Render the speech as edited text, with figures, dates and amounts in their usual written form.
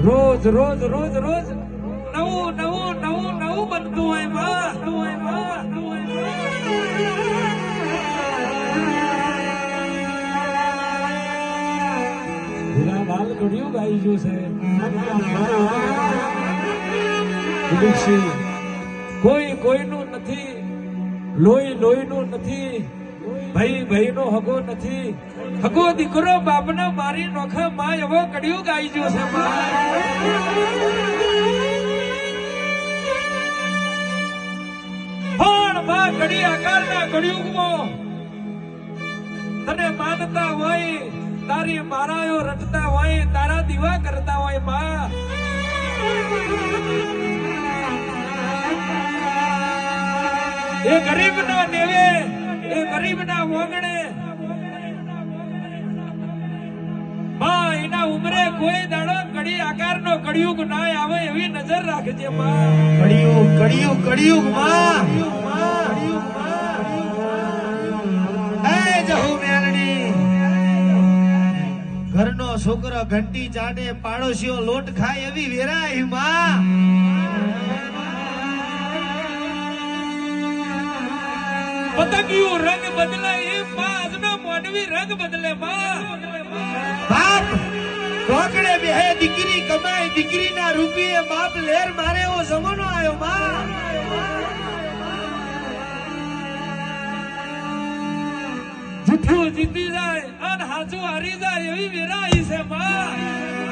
રોજ રોજ રોજ રોજ નવું નવું નવું નવું બનતું હોય માં. ભૂરા બાલ ઘડ્યું ગાઈ ગયું છે. કોઈ કોઈનું નથી, લોહી લોહીનું નથી, ભાઈ ભાઈનો હગો નથી, હગો દીકરો બાપને મારી નોખા માં એવો કડિયું ગાઈ ગયો છે પણ માં ઘડી આકારના કડિયુગમાં તને માનતા હોય, તારી મારાયો રટતા હોય, તારા દીવા કરતા હોય માં. એ ગરીબ ના નેવે, એ ગરીબ ના વગણે માં એના ઉમરે કોઈ દાડો કડી આકારનો કડિયુગ ના આવે એવી નજર રાખજે માં. કડિયુગ કડિયુગ કડિયુગ માં. એ જહુ મેલડી ઘરનો છોકરો ઘંટી ચાડે, પાડોશીઓ લોટ ખાય એવી વેરાય માં. પતંગિયું રંગ બદલે એ આજનો માનવી રંગ બદલે માં. બાપ ઢોકળે બેહે દીકરી કમાય, દીકરીના રૂપિયે બાપ લેર મારે એવો જમાનો આવ્યો માં. જૂઠું જીતી જાય અને હાચું હારી જાય એવી વેરાઈ છે માં.